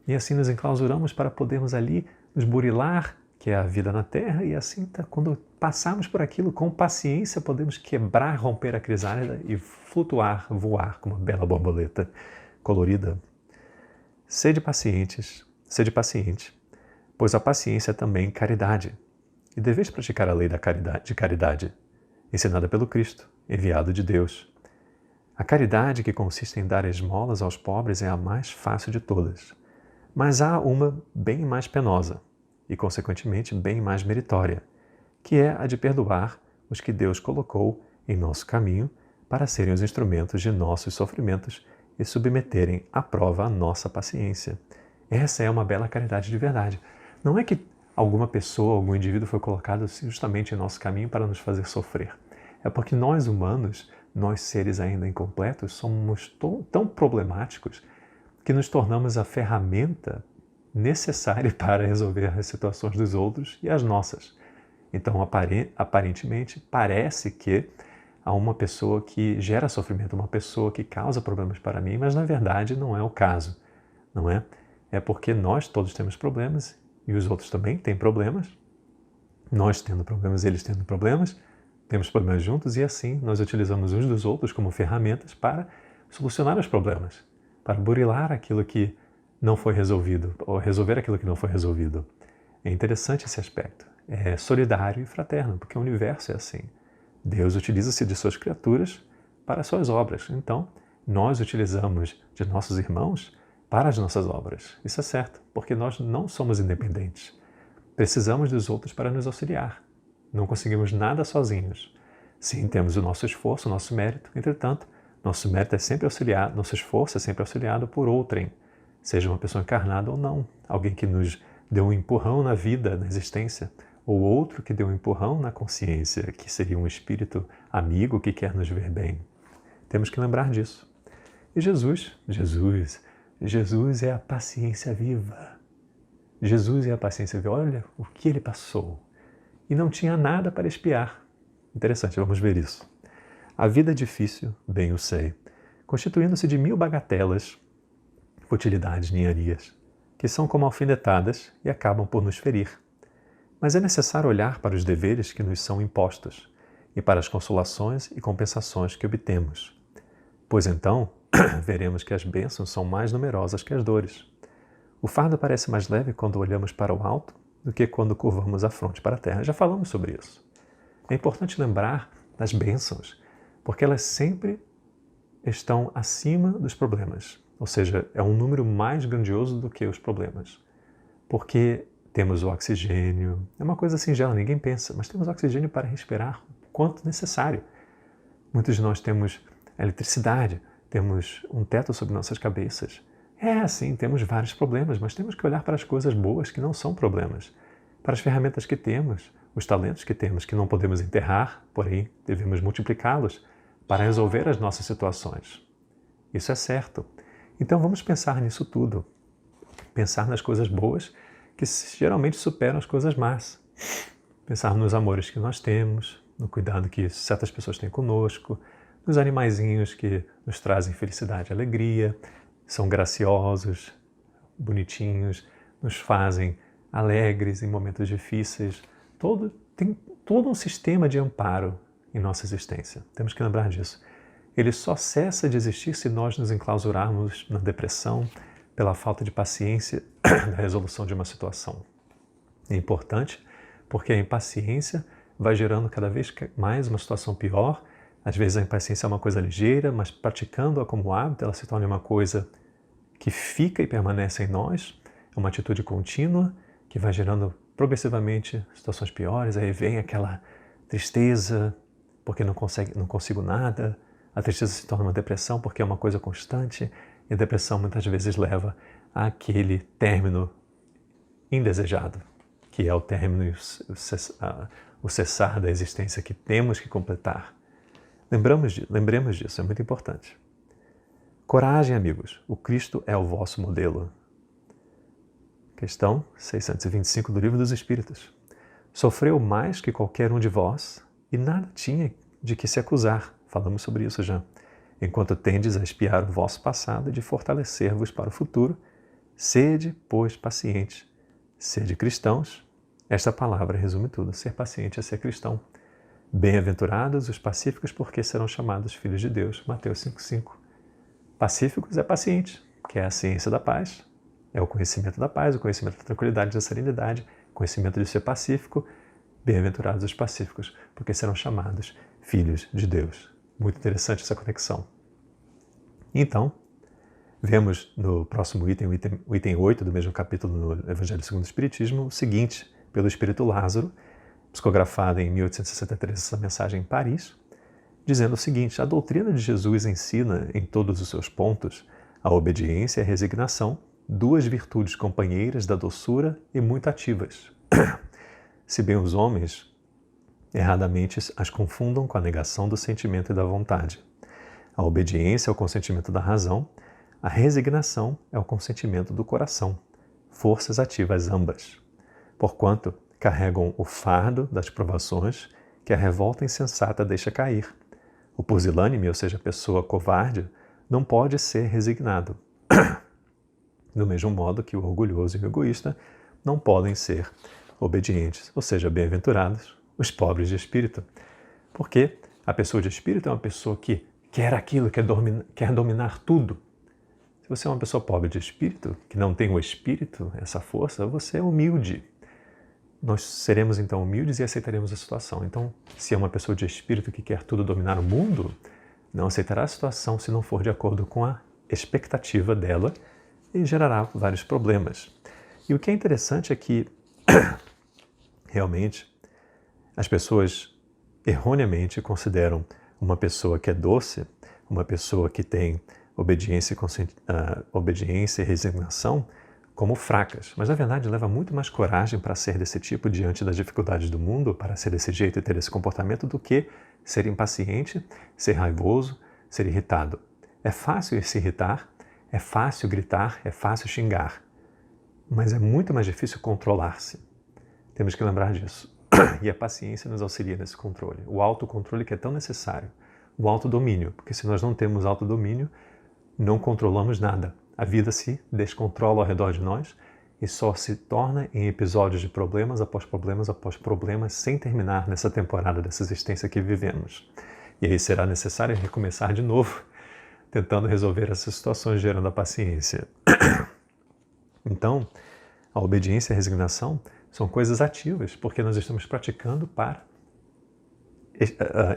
e assim nos enclausuramos para podermos ali nos burilar, que é a vida na Terra, e assim, quando passarmos por aquilo, com paciência, podemos quebrar, romper a crisálida e flutuar, voar como uma bela borboleta colorida. Sede paciente, pois a paciência é também caridade, e deveis praticar a lei de caridade, ensinada pelo Cristo, enviado de Deus. A caridade, que consiste em dar esmolas aos pobres, é a mais fácil de todas. Mas há uma bem mais penosa e, consequentemente, bem mais meritória, que é a de perdoar os que Deus colocou em nosso caminho para serem os instrumentos de nossos sofrimentos e submeterem à prova a nossa paciência. Essa é uma bela caridade de verdade. Não é que alguma pessoa, algum indivíduo foi colocado justamente em nosso caminho para nos fazer sofrer. É porque nós humanos, nós seres ainda incompletos, somos tão problemáticos que nos tornamos a ferramenta necessária para resolver as situações dos outros e as nossas. Então, aparentemente, parece que há uma pessoa que gera sofrimento, uma pessoa que causa problemas para mim, mas na verdade não é o caso, não é? É porque nós todos temos problemas e os outros também têm problemas. Nós tendo problemas, eles tendo problemas, temos problemas juntos e assim nós utilizamos uns dos outros como ferramentas para solucionar os problemas, para burilar aquilo que não foi resolvido, ou resolver aquilo que não foi resolvido. É interessante esse aspecto. É solidário e fraterno, porque o universo é assim. Deus utiliza-se de suas criaturas para as suas obras. Então, nós utilizamos de nossos irmãos para as nossas obras. Isso é certo, porque nós não somos independentes. Precisamos dos outros para nos auxiliar. Não conseguimos nada sozinhos. Sim, temos o nosso esforço, o nosso mérito, entretanto, nosso mérito é sempre auxiliado, nosso esforço é sempre auxiliado por outrem, seja uma pessoa encarnada ou não, alguém que nos deu um empurrão na vida, na existência, ou outro que deu um empurrão na consciência, que seria um espírito amigo que quer nos ver bem. Temos que lembrar disso. E Jesus é a paciência viva. Jesus é a paciência viva. Olha o que ele passou. E não tinha nada para expiar. Interessante, vamos ver isso. A vida é difícil, bem o sei, constituindo-se de 1000 bagatelas, futilidades, ninharias, que são como alfinetadas e acabam por nos ferir. Mas é necessário olhar para os deveres que nos são impostos e para as consolações e compensações que obtemos. Pois então, veremos que as bênçãos são mais numerosas que as dores. O fardo parece mais leve quando olhamos para o alto do que quando curvamos a fronte para a terra. Já falamos sobre isso. É importante lembrar das bênçãos, porque elas sempre estão acima dos problemas. Ou seja, é um número mais grandioso do que os problemas. Porque temos o oxigênio, é uma coisa singela, ninguém pensa, mas temos oxigênio para respirar o quanto necessário. Muitos de nós temos eletricidade, temos um teto sobre nossas cabeças. Sim, temos vários problemas, mas temos que olhar para as coisas boas que não são problemas, para as ferramentas que temos, os talentos que temos, que não podemos enterrar, porém devemos multiplicá-los para resolver as nossas situações. Isso é certo. Então vamos pensar nisso tudo. Pensar nas coisas boas que geralmente superam as coisas más. Pensar nos amores que nós temos, no cuidado que certas pessoas têm conosco, nos animaizinhos que nos trazem felicidade e alegria, são graciosos, bonitinhos, nos fazem alegres em momentos difíceis. Tem todo um sistema de amparo em nossa existência. Temos que lembrar disso. Ele só cessa de existir se nós nos enclausurarmos na depressão pela falta de paciência na resolução de uma situação. É importante porque a impaciência vai gerando cada vez mais uma situação pior. Às vezes a impaciência é uma coisa ligeira, mas praticando-a como hábito, ela se torna uma coisa que fica e permanece em nós. É uma atitude contínua que vai gerando progressivamente situações piores. Aí vem aquela tristeza porque não consigo nada. A tristeza se torna uma depressão porque é uma coisa constante. E a depressão muitas vezes leva àquele término indesejado, que é o término e o cessar da existência que temos que completar. Lembremos disso, é muito importante. Coragem, amigos, o Cristo é o vosso modelo. Questão 625 do Livro dos Espíritos. Sofreu mais que qualquer um de vós e nada tinha de que se acusar. Falamos sobre isso já. Enquanto tendes a espiar o vosso passado e de fortalecer-vos para o futuro, sede, pois, pacientes. Sede cristãos. Esta palavra resume tudo. Ser paciente é ser cristão. Bem-aventurados os pacíficos, porque serão chamados filhos de Deus. Mateus 5,5. Pacíficos é paciente, que é a ciência da paz. É o conhecimento da paz, o conhecimento da tranquilidade, da serenidade, conhecimento de ser pacífico. Bem-aventurados os pacíficos, porque serão chamados filhos de Deus. Muito interessante essa conexão. Então, vemos no próximo item, o item 8 do mesmo capítulo no Evangelho segundo o Espiritismo, o seguinte, pelo Espírito Lázaro, psicografada em 1863, essa mensagem em Paris, dizendo o seguinte: a doutrina de Jesus ensina em todos os seus pontos a obediência e a resignação, duas virtudes companheiras da doçura e muito ativas. Se bem os homens erradamente as confundam com a negação do sentimento e da vontade. A obediência é o consentimento da razão, a resignação é o consentimento do coração, forças ativas ambas. Porquanto carregam o fardo das provações que a revolta insensata deixa cair. O pusilânime, ou seja, a pessoa covarde, não pode ser resignado. Do mesmo modo que o orgulhoso e o egoísta não podem ser obedientes, ou seja, bem-aventurados os pobres de espírito. Porque a pessoa de espírito é uma pessoa que quer aquilo, quer dominar tudo. Se você é uma pessoa pobre de espírito, que não tem o espírito, essa força, você é humilde. Nós seremos então humildes e aceitaremos a situação. Então, se é uma pessoa de espírito que quer tudo dominar o mundo, não aceitará a situação se não for de acordo com a expectativa dela e gerará vários problemas. E o que é interessante é que, realmente, as pessoas erroneamente consideram uma pessoa que é doce, uma pessoa que tem obediência e resignação como fracas. Mas, na verdade, leva muito mais coragem para ser desse tipo diante das dificuldades do mundo, para ser desse jeito e ter esse comportamento, do que ser impaciente, ser raivoso, ser irritado. É fácil se irritar, é fácil gritar, é fácil xingar, mas é muito mais difícil controlar-se. Temos que lembrar disso. E a paciência nos auxilia nesse controle. O autocontrole que é tão necessário. O autodomínio, porque se nós não temos autodomínio, não controlamos nada. A vida se descontrola ao redor de nós e só se torna em episódios de problemas após problemas, sem terminar nessa temporada dessa existência que vivemos. E aí será necessário recomeçar de novo, tentando resolver essas situações, gerando a paciência. Então, a obediência e a resignação são coisas ativas, porque nós estamos praticando para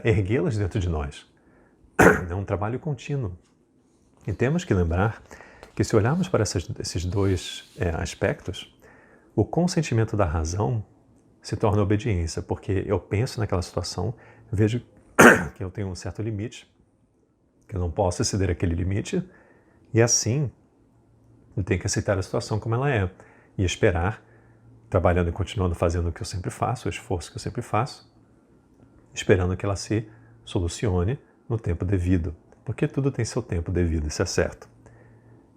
erguê-las dentro de nós. É um trabalho contínuo. E temos que lembrar que, se olharmos para esses dois aspectos, o consentimento da razão se torna obediência, porque eu penso naquela situação, vejo que eu tenho um certo limite, que eu não posso exceder aquele limite, e assim eu tenho que aceitar a situação como ela é e esperar, trabalhando e continuando fazendo o que eu sempre faço, o esforço que eu sempre faço, esperando que ela se solucione no tempo devido, porque tudo tem seu tempo devido, isso é certo.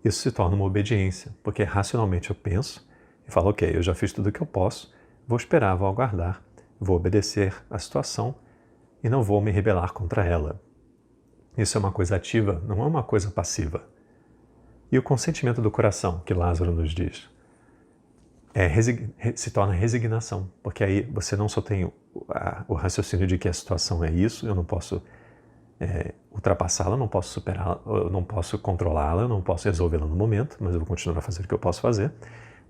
Isso se torna uma obediência, porque racionalmente eu penso e falo, ok, eu já fiz tudo o que eu posso, vou esperar, vou aguardar, vou obedecer à situação e não vou me rebelar contra ela. Isso é uma coisa ativa, não é uma coisa passiva. E o consentimento do coração, que Lázaro nos diz, se torna resignação, porque aí você não só tem o raciocínio de que a situação é isso, eu não posso ultrapassá-la, não posso superá-la, eu não posso controlá-la, eu não posso resolvê-la no momento, mas eu vou continuar a fazer o que eu posso fazer.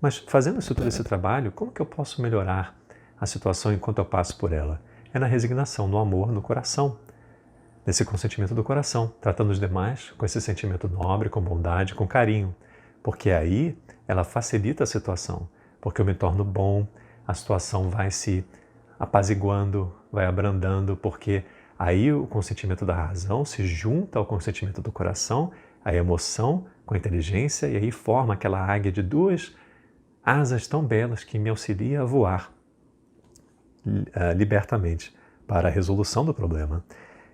Mas fazendo todo esse trabalho, como que eu posso melhorar a situação enquanto eu passo por ela? É na resignação, no amor, no coração, nesse consentimento do coração, tratando os demais com esse sentimento nobre, com bondade, com carinho, porque aí ela facilita a situação, porque eu me torno bom, a situação vai se apaziguando, vai abrandando, porque aí o consentimento da razão se junta ao consentimento do coração, a emoção com a inteligência, e aí forma aquela águia de duas asas tão belas que me auxilia a voar libertamente para a resolução do problema.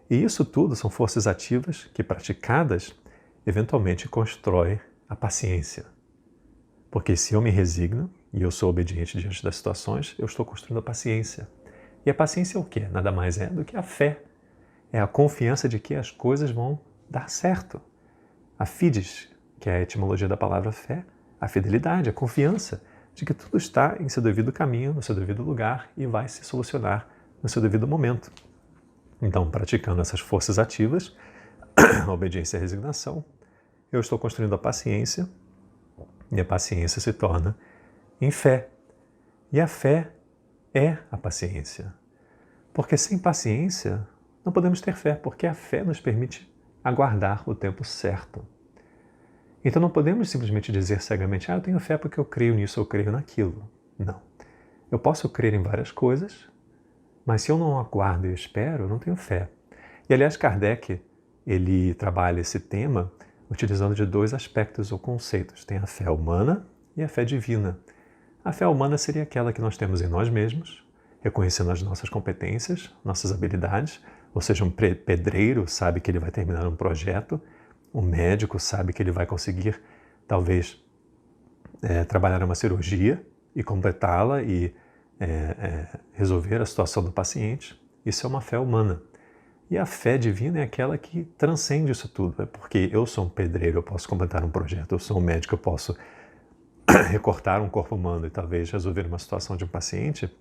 E isso tudo são forças ativas que, praticadas, eventualmente constroem a paciência. Porque se eu me resigno e eu sou obediente diante das situações, eu estou construindo a paciência. E a paciência é o quê? Nada mais é do que a fé. É a confiança de que as coisas vão dar certo. A fides, que é a etimologia da palavra fé, a fidelidade, a confiança de que tudo está em seu devido caminho, no seu devido lugar e vai se solucionar no seu devido momento. Então, praticando essas forças ativas, a obediência e a resignação, eu estou construindo a paciência e a paciência se torna em fé. E a fé é a paciência. Porque sem paciência não podemos ter fé, porque a fé nos permite aguardar o tempo certo. Então não podemos simplesmente dizer cegamente, eu tenho fé porque eu creio nisso, eu creio naquilo. Não. Eu posso crer em várias coisas, mas se eu não aguardo e espero, eu não tenho fé. E aliás, Kardec, ele trabalha esse tema utilizando de dois aspectos ou conceitos. Tem a fé humana e a fé divina. A fé humana seria aquela que nós temos em nós mesmos, reconhecendo as nossas competências, nossas habilidades, ou seja, um pedreiro sabe que ele vai terminar um projeto, um médico sabe que ele vai conseguir, talvez, trabalhar uma cirurgia e completá-la e resolver a situação do paciente. Isso é uma fé humana. E a fé divina é aquela que transcende isso tudo. É porque eu sou um pedreiro, eu posso completar um projeto, eu sou um médico, eu posso recortar um corpo humano e talvez resolver uma situação de um paciente.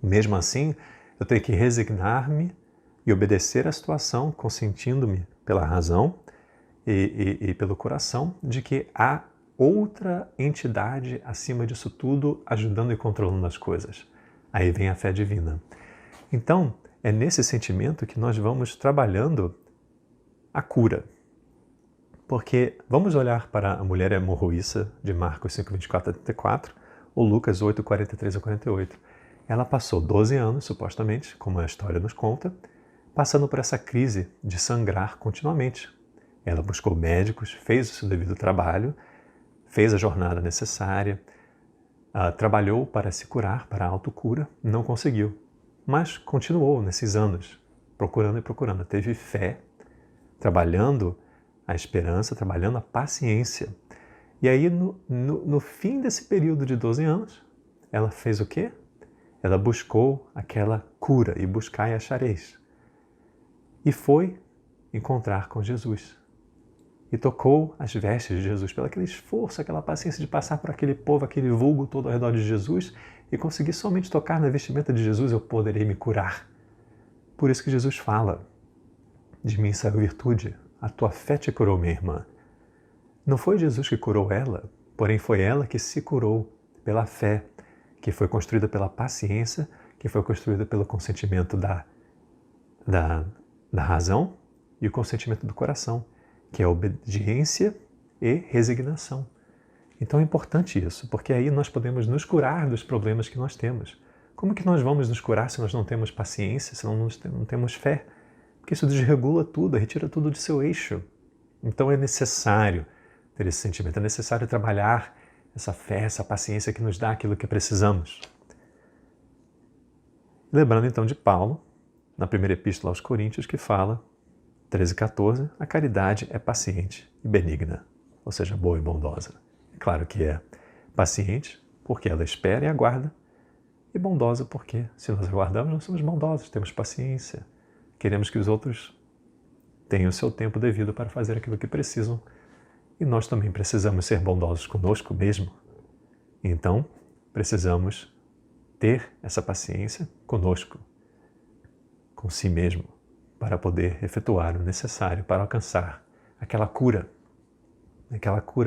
Mesmo assim, eu tenho que resignar-me e obedecer à situação, consentindo-me pela razão e pelo coração de que há outra entidade acima disso tudo ajudando e controlando as coisas. Aí vem a fé divina. Então, é nesse sentimento que nós vamos trabalhando a cura. Porque vamos olhar para a mulher hemorroíça de Marcos 5, 24 a 34 ou Lucas 8, 43 a 48. ela passou 12 anos, supostamente, como a história nos conta, passando por essa crise de sangrar continuamente. Ela buscou médicos, fez o seu devido trabalho, fez a jornada necessária, trabalhou para se curar, para a autocura, não conseguiu. Mas continuou nesses anos, procurando e procurando. Teve fé, trabalhando a esperança, trabalhando a paciência. E aí, no fim desse período de 12 anos, ela fez o quê? Ela buscou aquela cura, e buscai e achareis. E foi encontrar com Jesus. E tocou as vestes de Jesus, pelo aquele esforço, aquela paciência de passar por aquele povo, aquele vulgo todo ao redor de Jesus, e conseguir somente tocar na vestimenta de Jesus, eu poderei me curar. Por isso que Jesus fala, de mim saiu virtude, a tua fé te curou, minha irmã. Não foi Jesus que curou ela, porém foi ela que se curou pela fé, que foi construída pela paciência, que foi construída pelo consentimento da razão e o consentimento do coração, que é obediência e resignação. Então é importante isso, porque aí nós podemos nos curar dos problemas que nós temos. Como que nós vamos nos curar se nós não temos paciência, se não temos fé? Porque isso desregula tudo, retira tudo de seu eixo. Então é necessário ter esse sentimento, é necessário trabalhar essa fé, essa paciência que nos dá aquilo que precisamos. Lembrando então de Paulo, na primeira epístola aos Coríntios, que fala, 13:14, a caridade é paciente e benigna, ou seja, boa e bondosa. É claro que é paciente, porque ela espera e aguarda, e bondosa porque, se nós aguardamos, nós somos bondosos, temos paciência. Queremos que os outros tenham o seu tempo devido para fazer aquilo que precisam, e nós também precisamos ser bondosos conosco mesmo. Então, precisamos ter essa paciência conosco, com si mesmo, para poder efetuar o necessário para alcançar aquela cura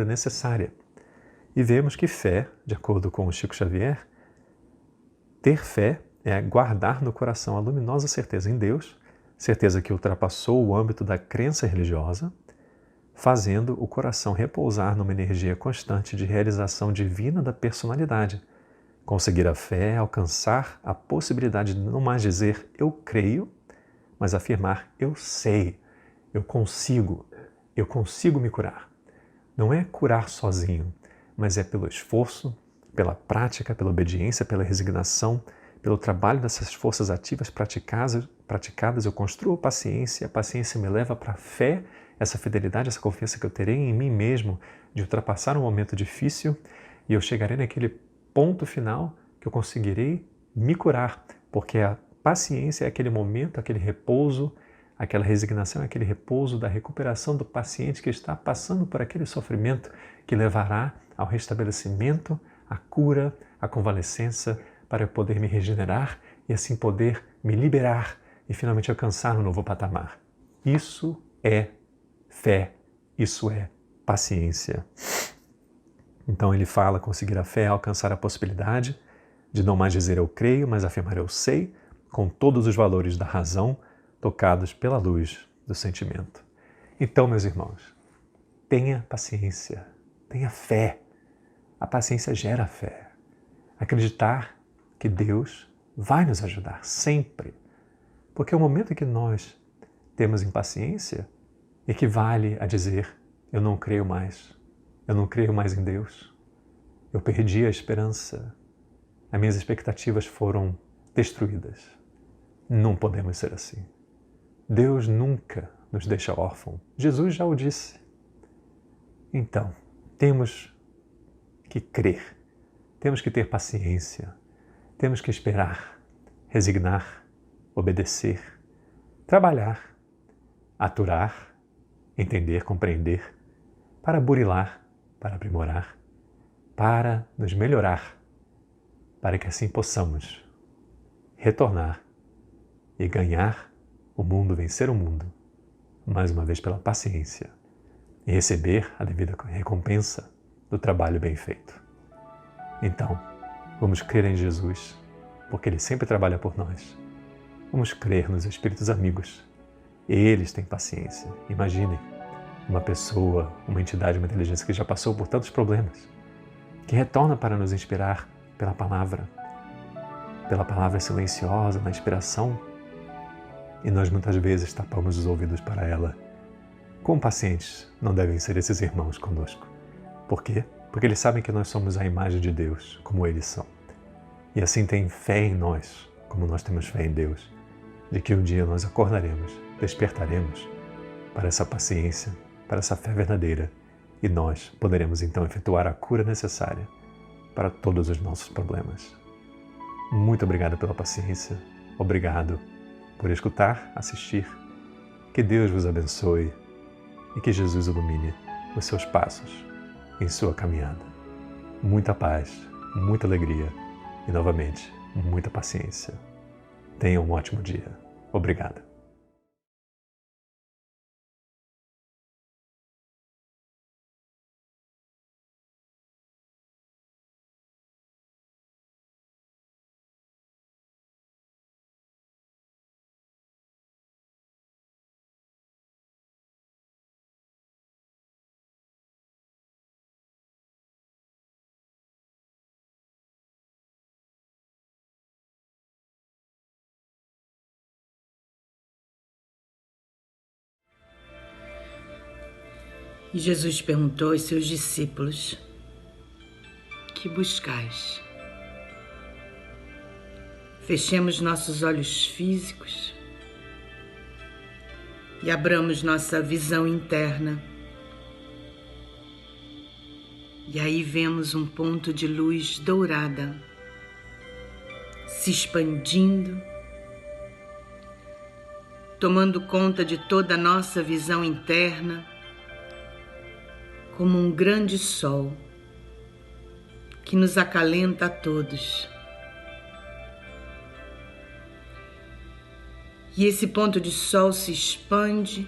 necessária. E vemos que fé, de acordo com o Chico Xavier, ter fé é guardar no coração a luminosa certeza em Deus, certeza que ultrapassou o âmbito da crença religiosa, fazendo o coração repousar numa energia constante de realização divina da personalidade. Conseguir a fé é alcançar a possibilidade de não mais dizer eu creio, mas afirmar eu sei, eu consigo me curar. Não é curar sozinho, mas é pelo esforço, pela prática, pela obediência, pela resignação, pelo trabalho dessas forças ativas praticadas, eu construo a paciência me leva para a fé, essa fidelidade, essa confiança que eu terei em mim mesmo, de ultrapassar um momento difícil, e eu chegarei naquele ponto final que eu conseguirei me curar, porque a paciência é aquele momento, aquele repouso, aquela resignação, aquele repouso da recuperação do paciente que está passando por aquele sofrimento que levará ao restabelecimento, à cura, à convalescença, para eu poder me regenerar e assim poder me liberar e finalmente alcançar um novo patamar. Isso é fé, isso é paciência. Então ele fala, conseguir a fé é alcançar a possibilidade de não mais dizer eu creio, mas afirmar eu sei, com todos os valores da razão, tocados pela luz do sentimento. Então, meus irmãos, tenha paciência, tenha fé. A paciência gera fé. Acreditar que Deus vai nos ajudar sempre. Porque o momento em que nós temos impaciência equivale a dizer eu não creio mais em Deus. Eu perdi a esperança. As minhas expectativas foram destruídas. Não podemos ser assim. Deus nunca nos deixa órfãos. Jesus já o disse. Então, temos que crer, temos que ter paciência, temos que esperar, resignar, obedecer, trabalhar, aturar, entender, compreender, para burilar, para aprimorar, para nos melhorar, para que assim possamos retornar e ganhar o mundo, vencer o mundo, mais uma vez pela paciência, e receber a devida recompensa do trabalho bem feito. Então, vamos crer em Jesus, porque Ele sempre trabalha por nós. Vamos crer nos Espíritos amigos. Eles têm paciência. Imaginem uma pessoa, uma entidade, uma inteligência que já passou por tantos problemas, que retorna para nos inspirar pela palavra, pela palavra silenciosa na inspiração, e nós muitas vezes tapamos os ouvidos para ela. Quão pacientes não devem ser esses irmãos conosco? Por quê? Porque eles sabem que nós somos a imagem de Deus, como eles são. E assim têm fé em nós, como nós temos fé em Deus, de que um dia nós acordaremos, despertaremos para essa paciência, para essa fé verdadeira, e nós poderemos então efetuar a cura necessária para todos os nossos problemas. Muito obrigado pela paciência, obrigado por escutar, assistir. Que Deus vos abençoe e que Jesus ilumine os seus passos em sua caminhada. Muita paz, muita alegria e, novamente, muita paciência. Tenha um ótimo dia. Obrigado. E Jesus perguntou aos seus discípulos: que buscais? Fechemos nossos olhos físicos e abramos nossa visão interna. E aí vemos um ponto de luz dourada se expandindo, tomando conta de toda a nossa visão interna, como um grande sol que nos acalenta a todos. E esse ponto de sol se expande,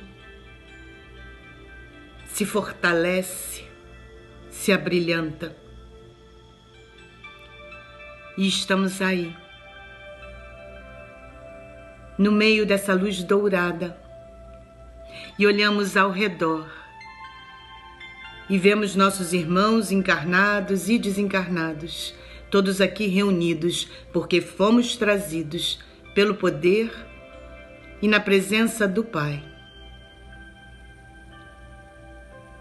se fortalece, se abrilhanta. E estamos aí, no meio dessa luz dourada, e olhamos ao redor e vemos nossos irmãos encarnados e desencarnados, todos aqui reunidos, porque fomos trazidos pelo poder e na presença do Pai.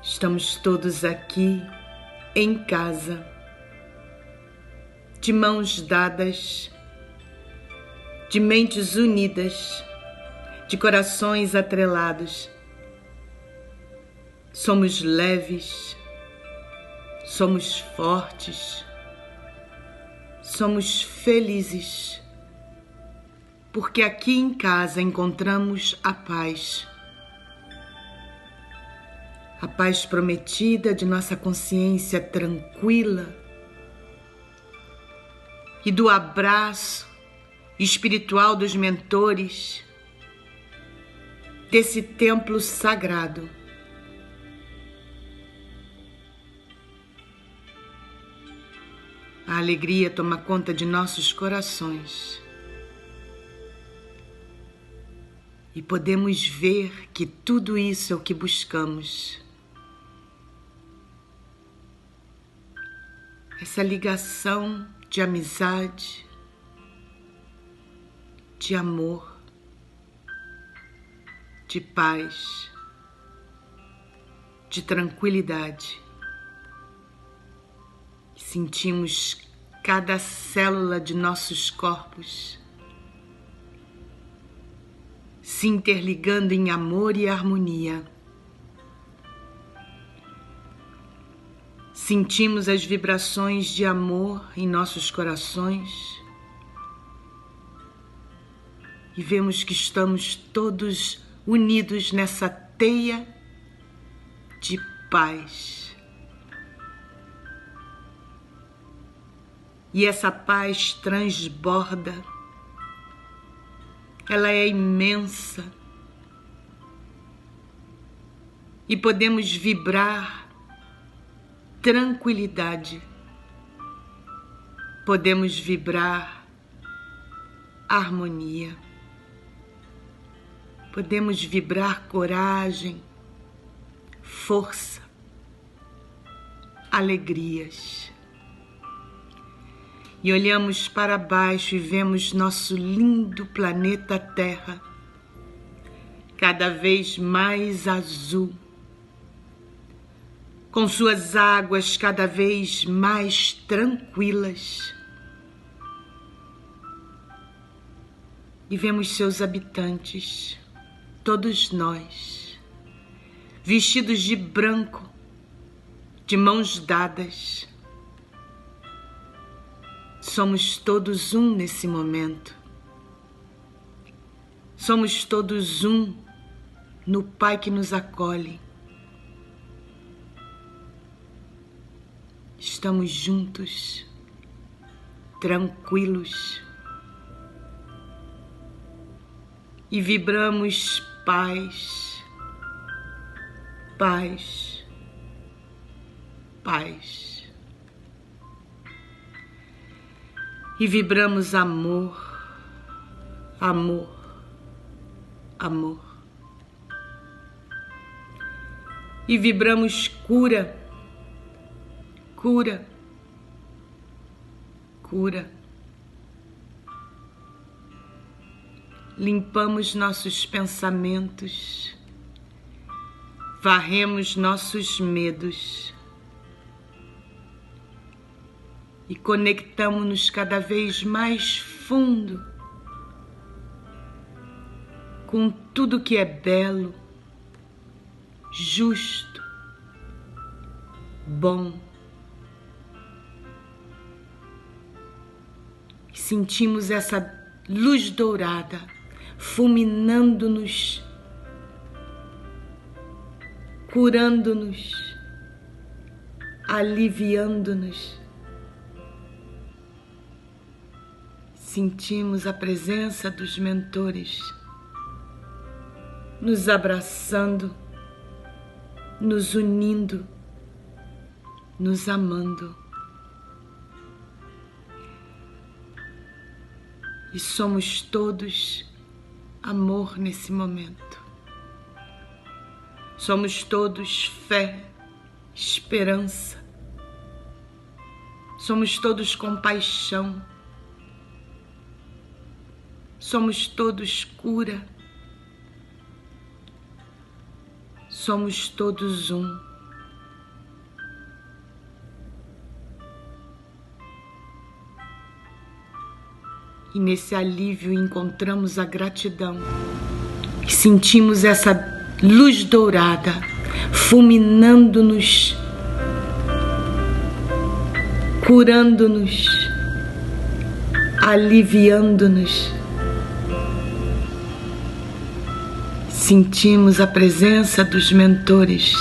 Estamos todos aqui em casa, de mãos dadas, de mentes unidas, de corações atrelados. Somos leves, somos fortes, somos felizes, porque aqui em casa encontramos a paz prometida de nossa consciência tranquila e do abraço espiritual dos mentores desse templo sagrado. A alegria toma conta de nossos corações e podemos ver que tudo isso é o que buscamos. Essa ligação de amizade, de amor, de paz, de tranquilidade. Sentimos cada célula de nossos corpos se interligando em amor e harmonia. Sentimos as vibrações de amor em nossos corações e vemos que estamos todos unidos nessa teia de paz. E essa paz transborda, ela é imensa e podemos vibrar tranquilidade, podemos vibrar harmonia, podemos vibrar coragem, força, alegrias. e olhamos para baixo e vemos nosso lindo planeta Terra cada vez mais azul, com suas águas cada vez mais tranquilas. E vemos seus habitantes, todos nós, vestidos de branco, de mãos dadas. Somos todos um nesse momento. Somos todos um no Pai que nos acolhe. Estamos juntos, tranquilos, e vibramos paz, paz, paz. E vibramos amor, amor, amor. E vibramos cura, cura, cura. Limpamos nossos pensamentos, varremos nossos medos e conectamos-nos cada vez mais fundo com tudo que é belo, justo, bom. E sentimos essa luz dourada fulminando-nos, curando-nos, aliviando-nos. Sentimos a presença dos mentores nos abraçando, nos unindo, nos amando. E somos todos amor nesse momento. Somos todos fé, esperança. Somos todos compaixão. Somos todos cura. Somos todos um. E nesse alívio encontramos a gratidão. E sentimos essa luz dourada fulminando-nos, curando-nos, aliviando-nos. Sentimos a presença dos mentores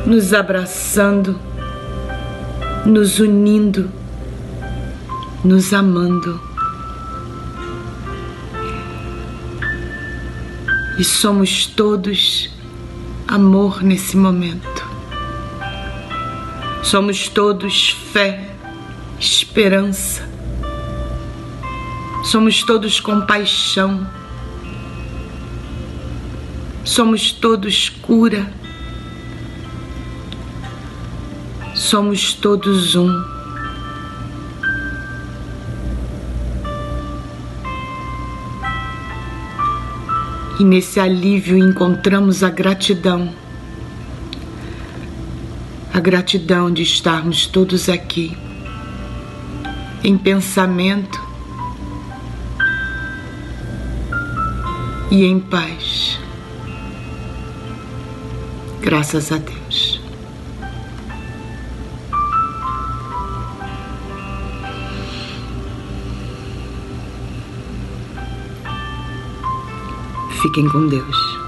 nos abraçando, nos unindo, nos amando. E somos todos amor nesse momento. Somos todos fé, esperança. Somos todos compaixão. Somos todos cura. Somos todos um. E nesse alívio encontramos a gratidão de estarmos todos aqui, em pensamento e em paz. Graças a Deus. Fiquem com Deus.